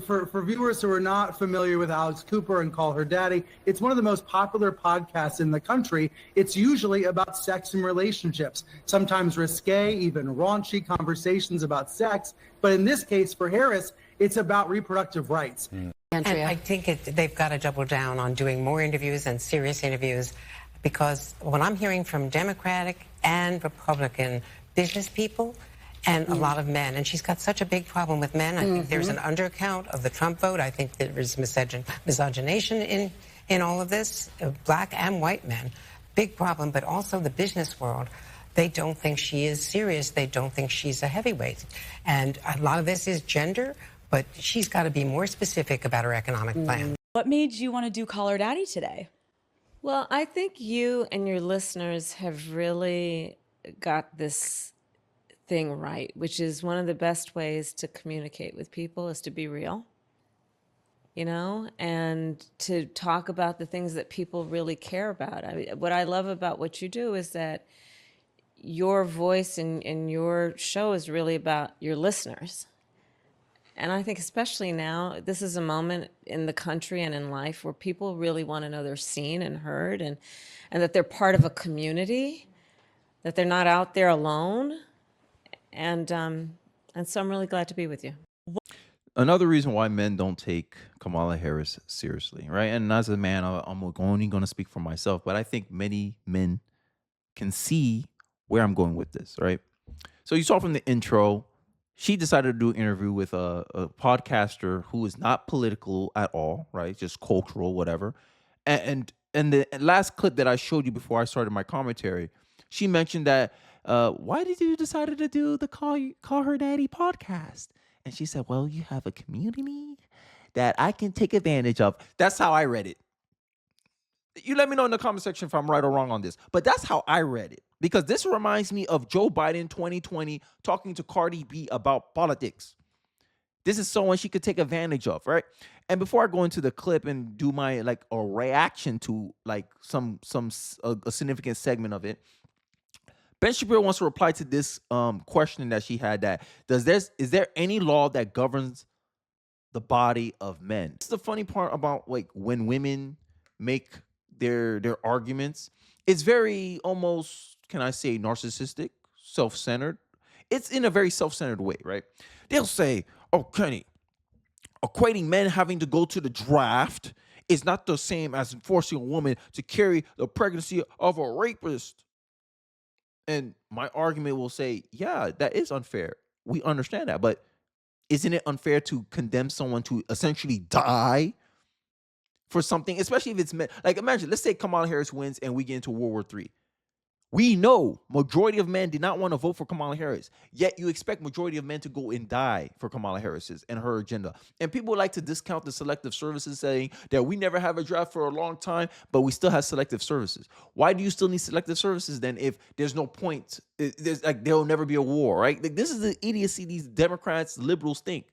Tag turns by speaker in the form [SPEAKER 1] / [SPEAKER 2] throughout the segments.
[SPEAKER 1] for viewers who are not familiar with Alex Cooper and Call Her Daddy, it's one of the most popular podcasts in the country. It's usually about sex and relationships, sometimes risque, even raunchy conversations about sex. But in this case, for Harris, it's about reproductive rights.
[SPEAKER 2] And I think they've got to double down on doing more interviews and serious interviews, because what I'm hearing from Democratic and Republican business people and a lot of men, and she's got such a big problem with men. I think there's an undercount of the Trump vote. I think there is misogynation in all of this, black and white men. Big problem, but also the business world. They don't think she is serious. They don't think she's a heavyweight. And a lot of this is gender, but she's got to be more specific about her economic plan.
[SPEAKER 3] What made you want to do Call Her Daddy today?
[SPEAKER 4] Well, I think you and your listeners have really got this thing right, which is one of the best ways to communicate with people is to be real, you know, and to talk about the things that people really care about. I mean, what I love about what you do is that your voice in your show is really about your listeners. And I think especially now, this is a moment in the country and in life where people really want to know they're seen and heard, and that they're part of a community, that they're not out there alone. And so I'm really glad to be with you.
[SPEAKER 5] Another reason why men don't take Kamala Harris seriously, right? And as a man, I'm only going to speak for myself, but I think many men can see where I'm going with this, right? So you saw from the intro, she decided to do an interview with a podcaster who is not political at all, right? Just cultural, whatever. And the last clip that I showed you before I started my commentary, she mentioned that, why did you decide to do the Call Her Daddy podcast? And she said, well, you have a community that I can take advantage of. That's how I read it. You let me know in the comment section if I'm right or wrong on this. But that's how I read it. Because this reminds me of Joe Biden 2020 talking to Cardi B about politics. This is someone she could take advantage of, right? And before I go into the clip and do my a reaction to a significant segment of it, Ben Shapiro wants to reply to this question that she had, that is there any law that governs the body of men? It's the funny part about when women make their arguments. It's very almost, can I say, narcissistic, self-centered. It's in a very self-centered way, right? They'll say, oh, Kenny, equating men having to go to the draft is not the same as forcing a woman to carry the pregnancy of a rapist. And my argument will say, yeah, that is unfair. We understand that. But isn't it unfair to condemn someone to essentially die for something, especially if it's meant? Like, imagine, let's say Kamala Harris wins and we get into World War III. We know majority of men did not want to vote for Kamala Harris, yet you expect majority of men to go and die for Kamala Harris's and her agenda. And people like to discount the selective services, saying that we never have a draft for a long time, but we still have selective services. Why do you still need selective services then if there's no point? There'll never be a war, right? This is the idiocy these Democrats, liberals think.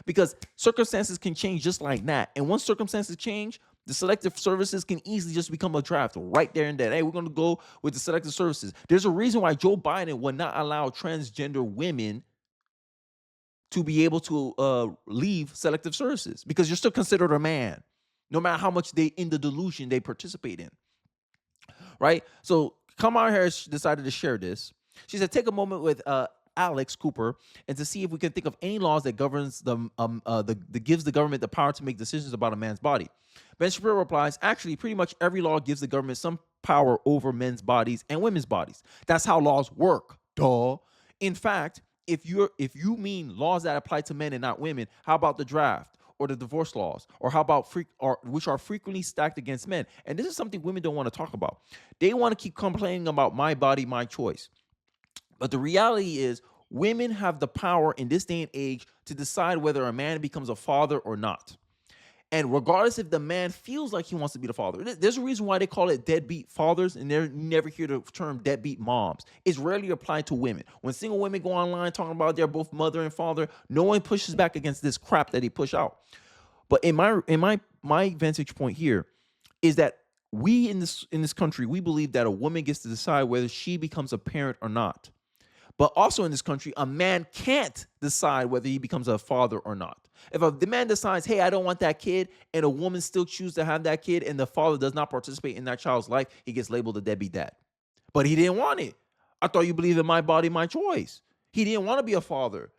[SPEAKER 5] Because circumstances can change just like that. And once circumstances change, the selective services can easily just become a draft right there and then. Hey, we're going to go with the selective services. There's a reason why Joe Biden would not allow transgender women to be able to leave selective services, because you're still considered a man, no matter how much in the delusion they participate in, right? So Kamala Harris decided to share this. She said, take a moment with Alex Cooper and to see if we can think of any laws that governs that gives the government the power to make decisions about a man's body. Ben Shapiro replies, actually, pretty much every law gives the government some power over men's bodies and women's bodies. That's how laws work, duh. In fact, if you mean laws that apply to men and not women, how about the draft or the divorce laws, or how about which are frequently stacked against men? And this is something women don't want to talk about. They want to keep complaining about my body, my choice. But the reality is, women have the power in this day and age to decide whether a man becomes a father or not. And regardless if the man feels like he wants to be the father, there's a reason why they call it deadbeat fathers, and they're never hear the term deadbeat moms. It's rarely applied to women. When single women go online talking about they're both mother and father, no one pushes back against this crap that they push out. But in my vantage point here is that we in this country, we believe that a woman gets to decide whether she becomes a parent or not. But also in this country, a man can't decide whether he becomes a father or not. If the man decides, hey, I don't want that kid, and a woman still chooses to have that kid, and the father does not participate in that child's life, he gets labeled a deadbeat dad. But he didn't want it. I thought you believed in my body, my choice. He didn't want to be a father.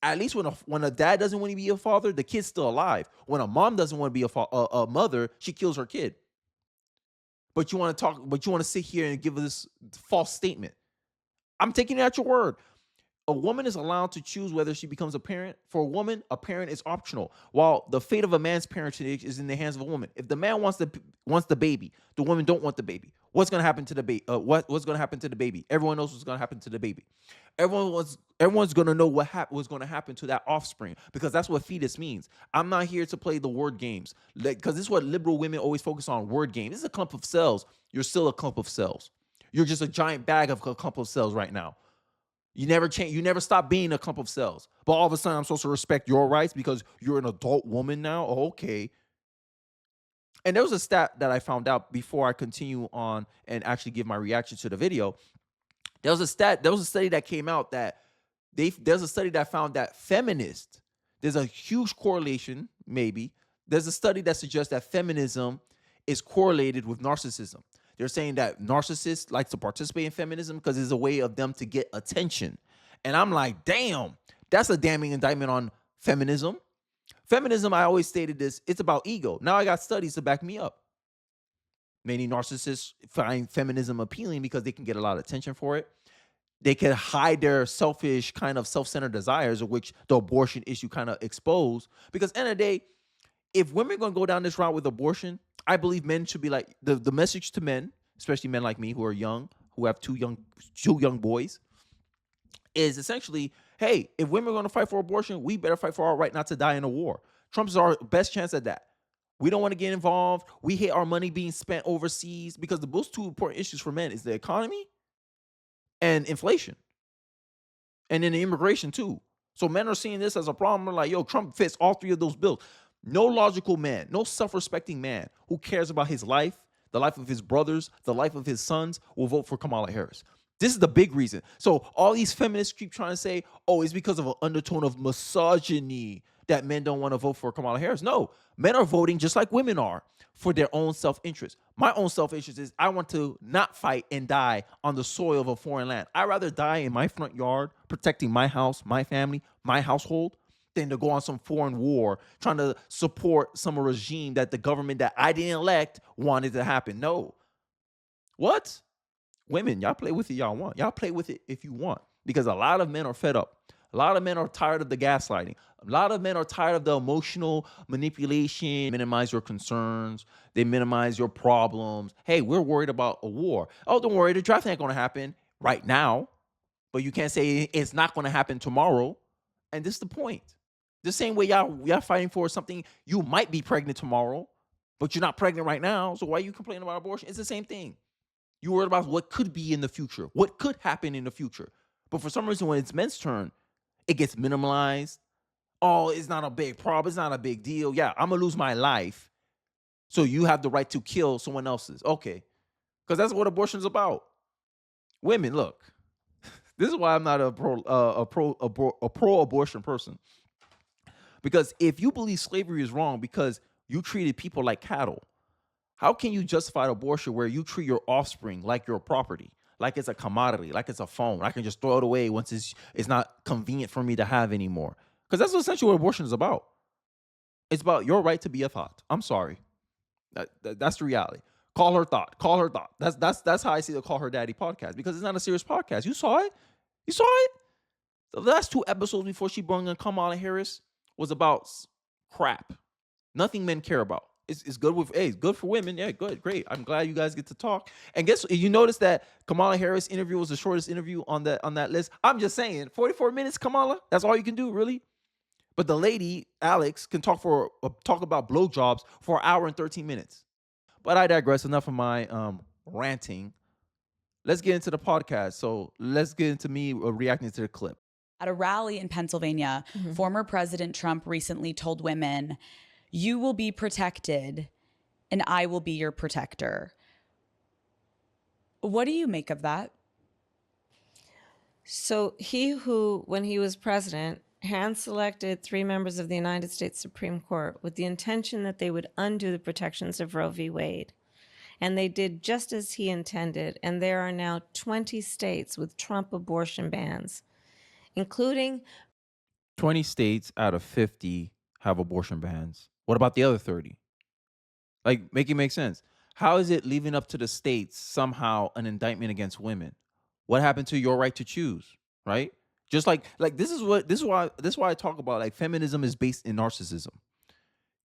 [SPEAKER 5] At least when a dad doesn't want to be a father, the kid's still alive. When a mom doesn't want to be a mother, she kills her kid. But you want to sit here and give this false statement. I'm taking it at your word. A woman is allowed to choose whether she becomes a parent. For a woman, a parent is optional, while the fate of a man's parentage is in the hands of a woman. If the man wants the baby, the woman don't want the baby. What's going to happen to the baby? What's going to happen to the baby? Everyone knows what's going to happen to the baby. Everyone's going to know what's going to happen to that offspring, because that's what fetus means. I'm not here to play the word games, because this is what liberal women always focus on, word games. This is a clump of cells. You're still a clump of cells. You're just a giant bag of a clump of cells right now. You never change. You never stop being a clump of cells. But all of a sudden, I'm supposed to respect your rights because you're an adult woman now? Oh, okay. And there was a stat that I found out before I continue on and actually give my reaction to the video. There was a study that came out that there's a study that found that there's a huge correlation, maybe. There's a study that suggests that feminism is correlated with narcissism. They're saying that narcissists like to participate in feminism because it's a way of them to get attention. And I'm like, damn, that's a damning indictment on feminism. Feminism, I always stated this, it's about ego. Now I got studies to back me up. Many narcissists find feminism appealing because they can get a lot of attention for it. They can hide their selfish, kind of self-centered desires, of which the abortion issue kind of exposed. Because at the end of the day, if women are going to go down this route with abortion, I believe men should be like, the message to men, especially men like me who are young, who have two young boys, is essentially, hey, if women are going to fight for abortion, we better fight for our right not to die in a war. Trump's our best chance at that. We don't want to get involved. We hate our money being spent overseas, because the most two important issues for men is the economy and inflation. And then the immigration too. So men are seeing this as a problem. They're like, yo, Trump fits all three of those bills. No logical man, no self-respecting man who cares about his life, the life of his brothers, the life of his sons, will vote for Kamala Harris. This is the big reason. So all these feminists keep trying to say, oh, it's because of an undertone of misogyny that men don't want to vote for Kamala Harris. No, men are voting just like women are for their own self-interest. My own self-interest is I want to not fight and die on the soil of a foreign land. I'd rather die in my front yard, protecting my house, my family, my household, than to go on some foreign war trying to support some regime that the government that I didn't elect wanted to happen. No. What? Women, y'all play with it y'all want. Y'all play with it if you want, because a lot of men are fed up. A lot of men are tired of the gaslighting. A lot of men are tired of the emotional manipulation. Minimize your concerns. They minimize your problems. Hey, we're worried about a war. Oh, don't worry, the draft ain't going to happen right now, but you can't say it's not going to happen tomorrow. And this is the point. The same way y'all fighting for something, you might be pregnant tomorrow, but you're not pregnant right now. So why are you complaining about abortion? It's the same thing. You're worried about what could be in the future, what could happen in the future. But for some reason, when it's men's turn, it gets minimalized. Oh, it's not a big problem. It's not a big deal. Yeah, I'm going to lose my life, so you have the right to kill someone else's. Okay, because that's what abortion is about. Women, look, this is why I'm not a pro-abortion person. Because if you believe slavery is wrong because you treated people like cattle, how can you justify abortion where you treat your offspring like your property, like it's a commodity, like it's a phone? I can just throw it away once it's not convenient for me to have anymore. Because that's essentially what abortion is about. It's about your right to be a thought. I'm sorry. That's the reality. Call her thought. Call her thought. That's how I see the Call Her Daddy podcast, because it's not a serious podcast. You saw it. You saw it. The last 2 episodes before she brought in Kamala Harris was about crap. Nothing men care about. It's good with, hey, it's good for women. Yeah, good, great. I'm glad you guys get to talk. And guess you notice that Kamala Harris interview was the shortest interview on that list. I'm just saying, 44 minutes, Kamala. That's all you can do, really. But the lady Alex can talk about blowjobs for an hour and 13 minutes. But I digress. Enough of my ranting. Let's get into the podcast. So let's get into me reacting to the clip.
[SPEAKER 3] At a rally in Pennsylvania, former President Trump recently told women, "You will be protected and I will be your protector." What do you make of that?
[SPEAKER 4] So he who, when he was president, hand-selected 3 members of the United States Supreme Court with the intention that they would undo the protections of Roe v. Wade. And they did just as he intended, and there are now 20 states with Trump abortion bans, including
[SPEAKER 5] 20 states out of 50 have abortion bans. What about the other 30? Like, make it make sense. How is it leaving up to the states somehow an indictment against women? What happened to your right to choose, right? Just like this is why I talk about, like, feminism is based in narcissism.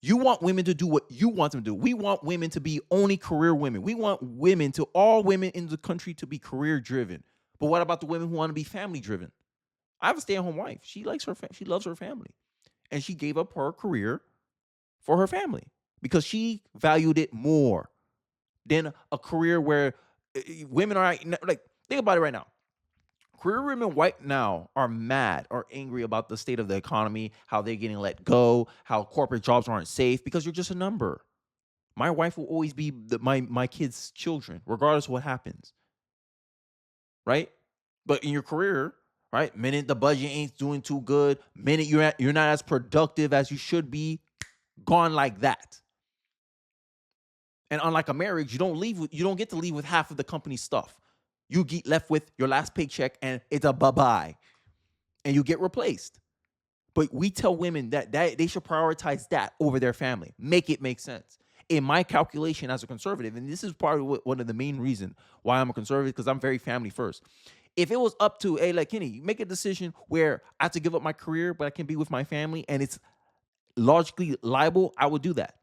[SPEAKER 5] You want women to do what you want them to do. We want women to be only career women. We want all women in the country to be career driven. But what about the women who want to be family driven? I have a stay-at-home wife. She loves her family, and she gave up her career for her family because she valued it more than a career where women are like, think about it right now. Career women right now are mad or angry about the state of the economy, how they're getting let go, how corporate jobs aren't safe, because you're just a number. My wife will always be my kids' children, regardless of what happens. Right? But in your career, right, minute the budget ain't doing too good, minute you're not as productive as you should be, gone like that. And unlike a marriage, you don't get to leave with half of the company's stuff. You get left with your last paycheck and it's a bye-bye. And you get replaced. But we tell women that they should prioritize that over their family. Make it make sense. In my calculation as a conservative, and this is probably one of the main reasons why I'm a conservative, because I'm very family first. If it was up to, hey, like, Kenny, make a decision where I have to give up my career, but I can be with my family, and it's logically liable, I would do that.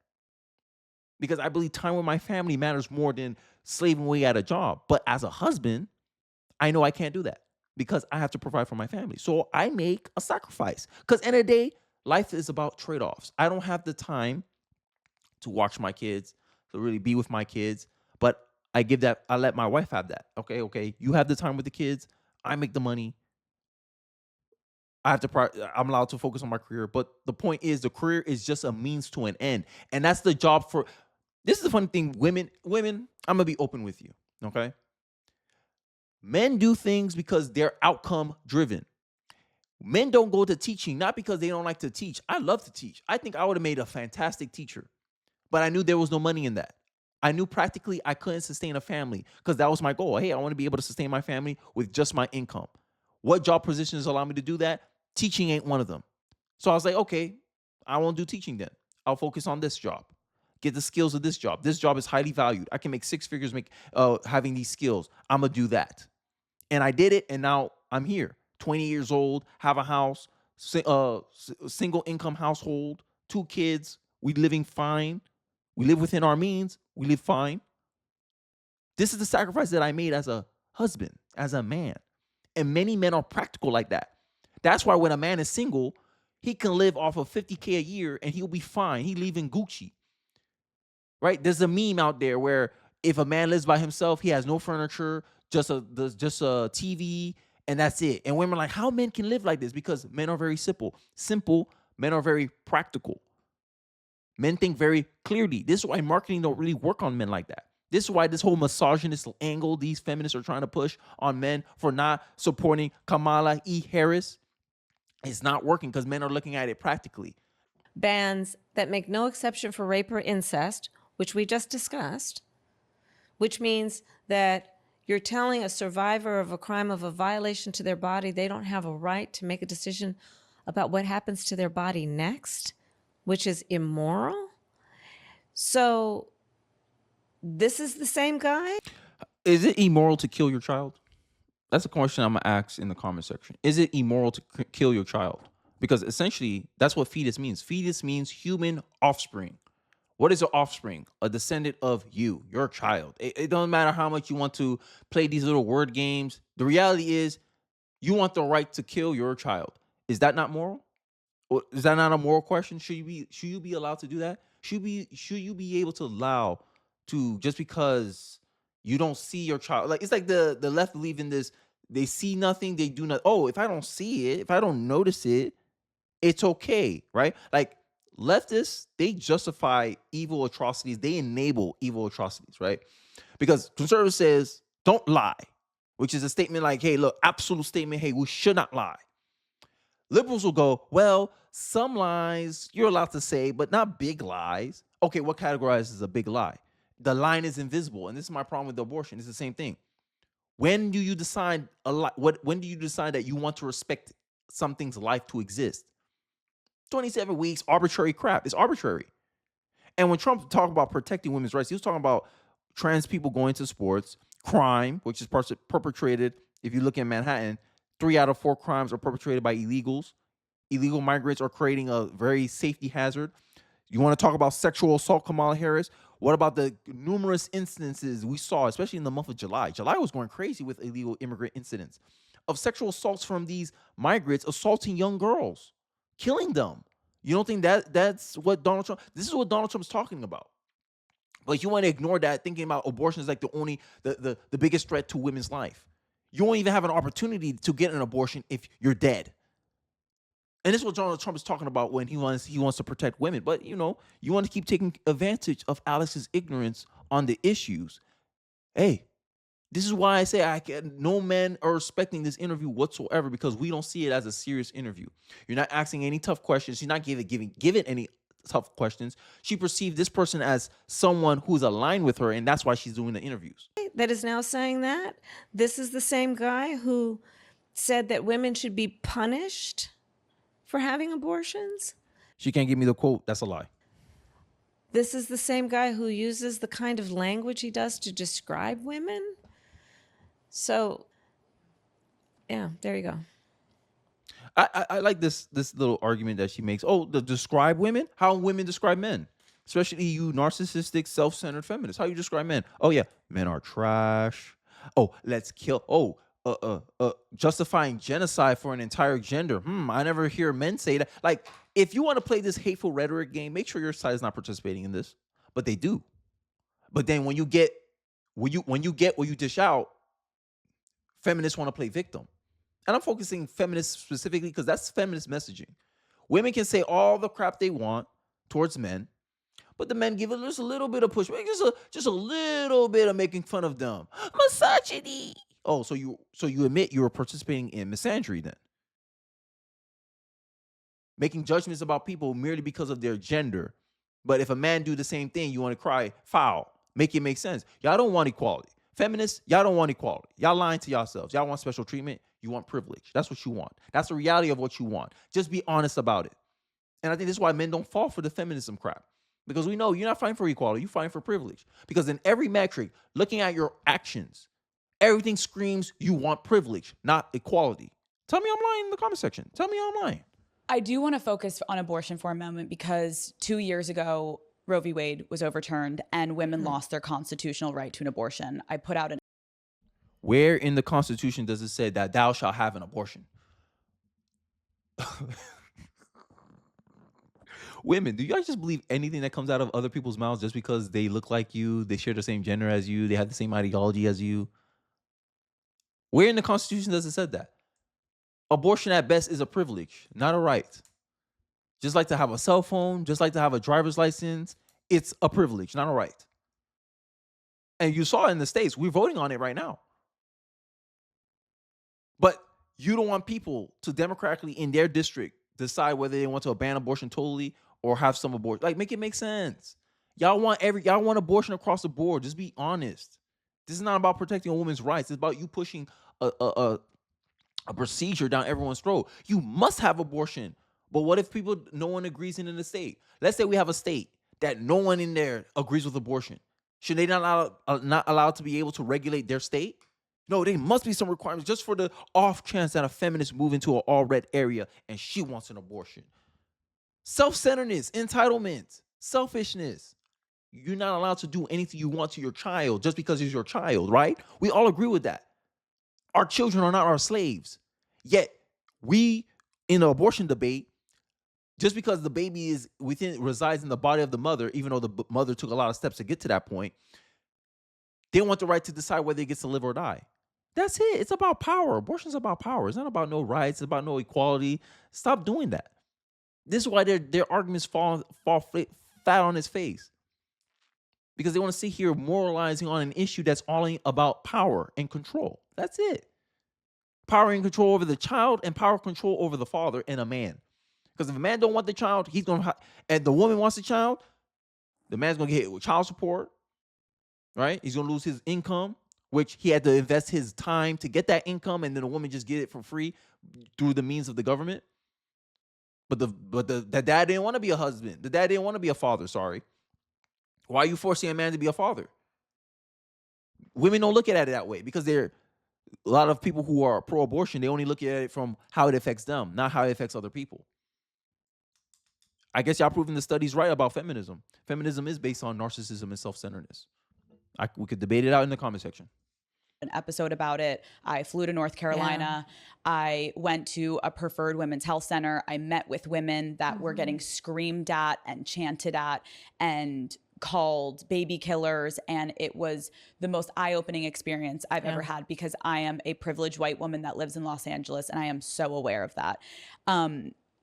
[SPEAKER 5] Because I believe time with my family matters more than slaving away at a job. But as a husband, I know I can't do that because I have to provide for my family. So I make a sacrifice. Because end of the day, life is about trade-offs. I don't have the time to watch my kids, to really be with my kids. But I let my wife have that. Okay. You have the time with the kids. I make the money. I'm allowed to focus on my career. But the point is, the career is just a means to an end. And that's the job for. This is the funny thing. Women, I'm going to be open with you. Okay. Men do things because they're outcome driven. Men don't go to teaching, not because they don't like to teach. I love to teach. I think I would have made a fantastic teacher, but I knew there was no money in that. I knew practically I couldn't sustain a family because that was my goal. Hey, I want to be able to sustain my family with just my income. What job positions allow me to do that? Teaching ain't one of them. So I was like, okay, I won't do teaching then. I'll focus on this job. Get the skills of this job. This job is highly valued. I can make 6 figures having these skills. I'm going to do that. And I did it, and now I'm here. 20 years old, have a house, single income household, 2 kids. We living fine. We live within our means. We live fine. This is the sacrifice that I made as a husband, as a man. And many men are practical like that. That's why when a man is single, he can live off of $50K a year and he'll be fine. He live in Gucci. Right? There's a meme out there where if a man lives by himself, he has no furniture, just a TV, and that's it. And women are like, how men can live like this? Because men are very simple. Men are very practical. Men think very clearly. This is why marketing don't really work on men like that. This is why this whole misogynist angle these feminists are trying to push on men for not supporting Kamala Harris is not working because men are looking at it practically.
[SPEAKER 4] Bans that make no exception for rape or incest, which we just discussed, which means that you're telling a survivor of a crime, of a violation to their body, they don't have a right to make a decision about what happens to their body next, which is immoral. So this is the same guy?
[SPEAKER 5] Is it immoral to kill your child? That's a question I'm going to ask in the comment section. Is it immoral to kill your child? Because essentially, that's what fetus means. Fetus means human offspring. What is an offspring? A descendant of you, your child. It doesn't matter how much you want to play these little word games. The reality is you want the right to kill your child. Is that not moral? Or is that not a moral question? Should you be allowed to do that? Should you be able to allow to, just because you don't see your child? Like, it's like the left believe in this. They see nothing, they do not. Oh, if I don't see it, if I don't notice it, it's okay, right? Like, leftists, they justify evil atrocities. They enable evil atrocities, right? Because conservative says, don't lie, which is a statement like, hey, look, absolute statement, hey, we should not lie. Liberals will go, well, some lies you're allowed to say, but not big lies. Okay, what categorizes as a big lie? The line is invisible. And this is my problem with abortion. It's the same thing. When do you decide when do you decide that you want to respect something's life to exist? 27 weeks, arbitrary crap. It's arbitrary. And when Trump talked about protecting women's rights, he was talking about trans people going to sports, crime, which is perpetrated. If you look in Manhattan, 3 out of 4 crimes are perpetrated by illegals. Illegal migrants are creating a very safety hazard. You want to talk about sexual assault, Kamala Harris? What about the numerous instances we saw, especially in the month of July? July was going crazy with illegal immigrant incidents of sexual assaults from these migrants assaulting young girls, killing them. You don't think that's what Donald Trump, this is what Donald Trump is talking about. Like, you want to ignore that, thinking about abortion is like the biggest threat to women's life. You won't even have an opportunity to get an abortion if you're dead. And this is what Donald Trump is talking about when he wants to protect women. But, you want to keep taking advantage of Alex's ignorance on the issues. Hey, this is why I say no men are respecting this interview whatsoever, because we don't see it as a serious interview. You're not asking any tough questions. She's not giving any tough questions. She perceived this person as someone who's aligned with her, and that's why she's doing the interviews.
[SPEAKER 4] That is now saying that. This is the same guy who said that women should be punished for having abortions.
[SPEAKER 5] She can't give me the quote. That's a lie.
[SPEAKER 4] This is the same guy who uses the kind of language he does to describe women. So, yeah, there you go.
[SPEAKER 5] I like this little argument that she makes. Oh, the describe women? How women describe men? Especially you narcissistic, self-centered feminists. How you describe men? Oh, yeah, men are trash. Oh, let's kill. Oh, justifying genocide for an entire gender. I never hear men say that. Like, if you want to play this hateful rhetoric game, make sure your side is not participating in this. But they do. But then when you get what you dish out, feminists want to play victim. And I'm focusing feminists specifically because that's feminist messaging. Women can say all the crap they want towards men, but the men give it just a little bit of pushback, just a little bit of making fun of them. Misogyny. Oh, so you admit you were participating in misandry then? Making judgments about people merely because of their gender. But if a man do the same thing, you want to cry foul. Make it make sense. Y'all don't want equality. Feminists, y'all don't want equality. Y'all lying to yourselves. Y'all want special treatment. You want privilege. That's what you want. That's the reality of what you want. Just be honest about it. And I think this is why men don't fall for the feminism crap. Because we know you're not fighting for equality. You're fighting for privilege. Because in every metric, looking at your actions, everything screams you want privilege, not equality. Tell me I'm lying in the comment section. Tell me I'm lying.
[SPEAKER 3] I do want to focus on abortion for a moment because 2 years ago, Roe v. Wade was overturned and women lost their constitutional right to an abortion. I put out an...
[SPEAKER 5] Where in the Constitution does it say that thou shalt have an abortion? Women, do you guys just believe anything that comes out of other people's mouths just because they look like you, they share the same gender as you, they have the same ideology as you? Where in the Constitution does it say that? Abortion at best is a privilege, not a right. Just like to have a cell phone, just like to have a driver's license, it's a privilege, not a right. And you saw it in the States. We're voting on it right now. But you don't want people to democratically in their district decide whether they want to ban abortion totally or have some abortion. Like, make it make sense. Y'all want abortion across the board. Just be honest. This is not about protecting a woman's rights. It's about you pushing a procedure down everyone's throat. You must have abortion. But what if no one agrees in the state? Let's say we have a state that no one in there agrees with abortion. Should they not allowed to be able to regulate their state? No, there must be some requirements just for the off chance that a feminist move into an all red area and she wants an abortion. Self-centeredness, entitlement, selfishness. You're not allowed to do anything you want to your child just because it's your child, right? We all agree with that. Our children are not our slaves. Yet we, in the abortion debate, just because the baby resides in the body of the mother, even though the mother took a lot of steps to get to that point, they want the right to decide whether it gets to live or die. That's it. It's about power. Abortion is about power. It's not about no rights. It's about no equality. Stop doing that. This is why their arguments fall flat on its face. Because they want to sit here moralizing on an issue that's all about power and control. That's it. Power and control over the child and power control over the father and a man. Because if a man don't want the child, he's going to, and the woman wants the child, the man's going to get hit with child support, right? He's going to lose his income, which he had to invest his time to get that income, and then the woman just get it for free through the means of the government. But the dad didn't want to be a husband. The dad didn't want to be a father, sorry. Why are you forcing a man to be a father? Women don't look at it that way because a lot of people who are pro-abortion, they only look at it from how it affects them, not how it affects other people. I guess y'all proving the studies right about feminism. Feminism is based on narcissism and self-centeredness. We could debate it out in the comment section.
[SPEAKER 3] An episode about it. I flew to North Carolina. I went to a preferred women's health center. I met with women that were getting screamed at and chanted at and called baby killers. And it was the most eye-opening experience I've ever had, because I am a privileged white woman that lives in Los Angeles, and I am so aware of that.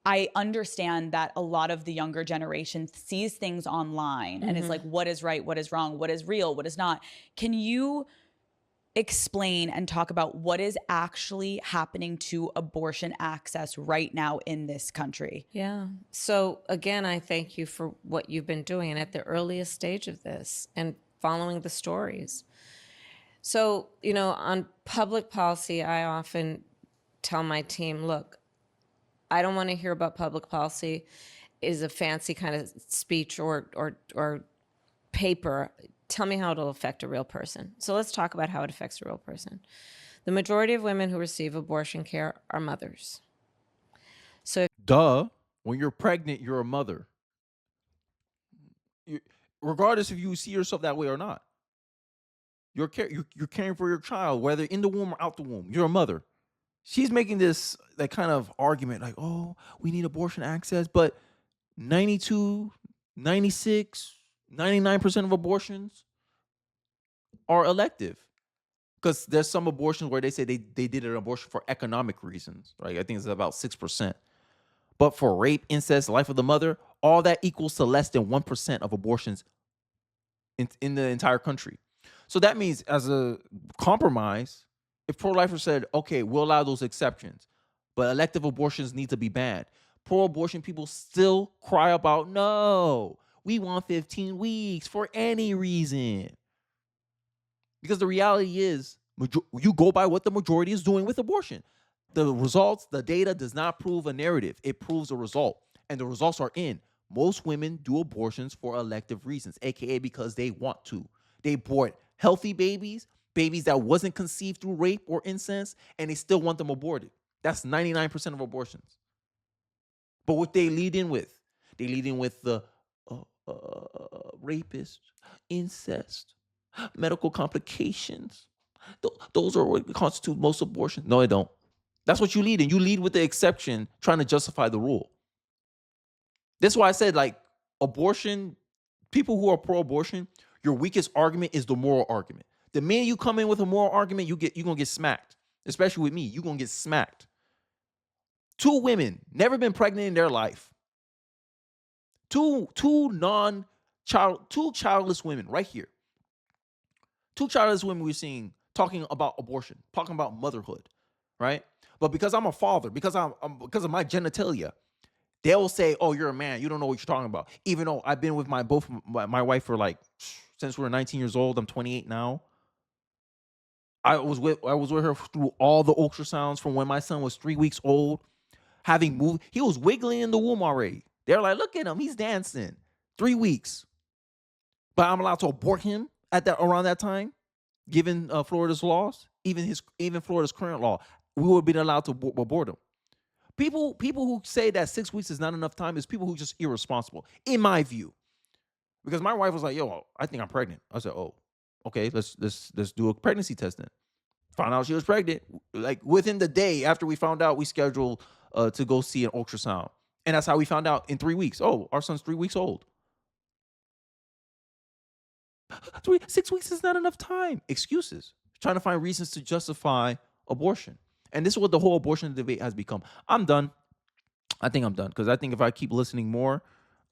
[SPEAKER 3] I understand that a lot of the younger generation sees things online and is like, what is right, what is wrong, what is real, what is not. Can you explain and talk about what is actually happening to abortion access right now in this country?
[SPEAKER 4] Yeah. So again, I thank you for what you've been doing and at the earliest stage of this and following the stories. So, you know, on public policy, I often tell my team, look, I don't want to hear about public policy is a fancy kind of speech or paper. Tell me how it'll affect a real person. So let's talk about how it affects a real person. The majority of women who receive abortion care are mothers. So
[SPEAKER 5] when you're pregnant, you're a mother. Regardless if you see yourself that way or not. You're caring for your child, whether in the womb or out the womb. You're a mother. She's making this that kind of argument like, oh, we need abortion access, but 92, 96, 99% of abortions are elective. Because there's some abortions where they say they did an abortion for economic reasons, right? I think it's about 6%. But for rape, incest, life of the mother, all that equals to less than 1% of abortions in the entire country. So that means as a compromise, if pro-lifers said, okay, we'll allow those exceptions, but elective abortions need to be banned, pro-abortion people still cry about, no, we want 15 weeks for any reason. Because the reality is, you go by what the majority is doing with abortion. The results, the data does not prove a narrative. It proves a result. And the results are in. Most women do abortions for elective reasons, aka because they want to. They abort healthy babies that wasn't conceived through rape or incest, and they still want them aborted. That's 99% of abortions. But what they lead in with? They lead in with the rapist, incest, medical complications. Those are what constitute most abortions. No, I don't. That's what you lead in. You lead with the exception, trying to justify the rule. That's why I said, like, abortion, people who are pro-abortion, your weakest argument is the moral argument. The minute you come in with a moral argument, you're gonna get smacked. Especially with me, you're gonna get smacked. 2 women, never been pregnant in their life. Two childless women right here. 2 childless women we're seeing talking about abortion, talking about motherhood, right? But because I'm a father, because because of my genitalia, they will say, "Oh, you're a man. You don't know what you're talking about." Even though I've been with my wife for like since we were 19 years old. I'm 28 now. I was with her through all the ultrasounds from when my son was 3 weeks old. Having moved, he was wiggling in the womb already. They're like, "Look at him, he's dancing." 3 weeks, but I'm allowed to abort him around that time, given Florida's laws, even Florida's current law. We would have been allowed to abort him. People who say that 6 weeks is not enough time is people who are just irresponsible, in my view. Because my wife was like, "Yo, I think I'm pregnant." I said, "Oh, okay, let's do a pregnancy test then." Found out she was pregnant. Like within the day after we found out, we scheduled to go see an ultrasound, and that's how we found out in 3 weeks. Oh, our son's 3 weeks old. 6 weeks is not enough time. Excuses, trying to find reasons to justify abortion. And this is what the whole abortion debate has become. I'm done. I think I'm done because I think if I keep listening more,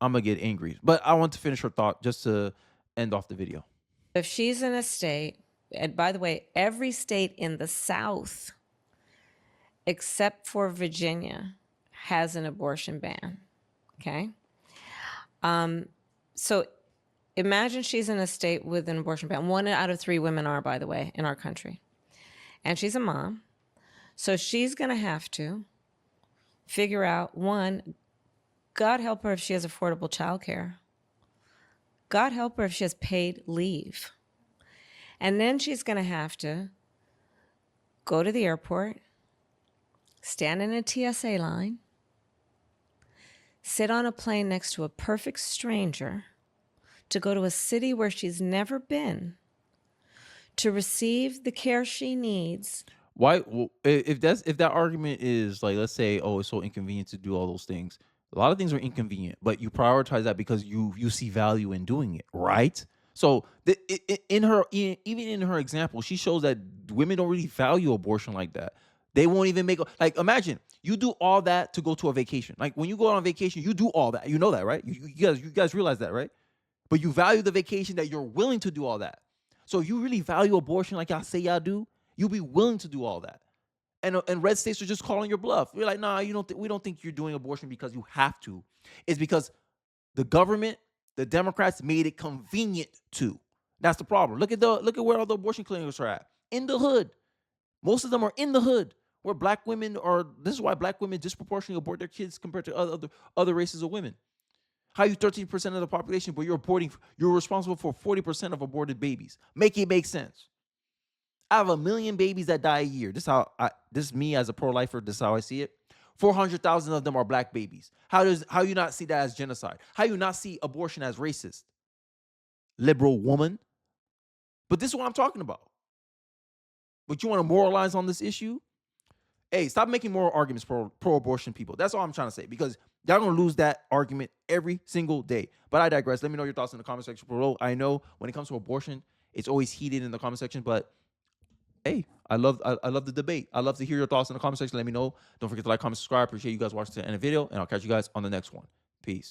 [SPEAKER 5] I'm going to get angry. But I want to finish her thought just to end off the video.
[SPEAKER 4] if she's in a state, and by the way, every state in the South except for Virginia, has an abortion ban. Okay. So imagine she's in a state with an abortion ban. 1 out of 3 women are, by the way, in our country. And she's a mom. So she's going to have to figure out, one, God help her if she has affordable childcare. God help her if she has paid leave. And then she's going to have to go to the airport, stand in a TSA line, sit on a plane next to a perfect stranger to go to a city where she's never been to receive the care she needs.
[SPEAKER 5] Why? If that argument is like, let's say, oh, it's so inconvenient to do all those things. A lot of things are inconvenient, but you prioritize that because you see value in doing it, right? So even in her example, she shows that women don't really value abortion like that. They won't even make like, imagine you do all that to go to a vacation. Like when you go on vacation, you do all that. You know that, right? You guys realize that, right? But you value the vacation that you're willing to do all that. So you really value abortion like y'all say y'all do, you'll be willing to do all that. And red states are just calling your bluff. You're like, nah, we don't think you're doing abortion because you have to. It's because the government, the Democrats made it convenient to. That's the problem. Look at where all the abortion clinics are at. In the hood. Most of them are in the hood. Where black women are, this is why black women disproportionately abort their kids compared to other races of women. How you 13% of the population, but you're responsible for 40% of aborted babies. Make it make sense. Out of 1 million babies that die a year, this is me as a pro-lifer, this is how I see it. 400,000 of them are black babies. How you not see that as genocide? How you not see abortion as racist? Liberal woman. But this is what I'm talking about. But you want to moralize on this issue? Hey, stop making moral arguments pro-abortion people. That's all I'm trying to say, because y'all going to lose that argument every single day. But I digress. Let me know your thoughts in the comment section below. I know when it comes to abortion, it's always heated in the comment section, but hey, I love the debate. I love to hear your thoughts in the comment section. Let me know. Don't forget to like, comment, subscribe. Appreciate you guys watching to the end of the video, and I'll catch you guys on the next one. Peace.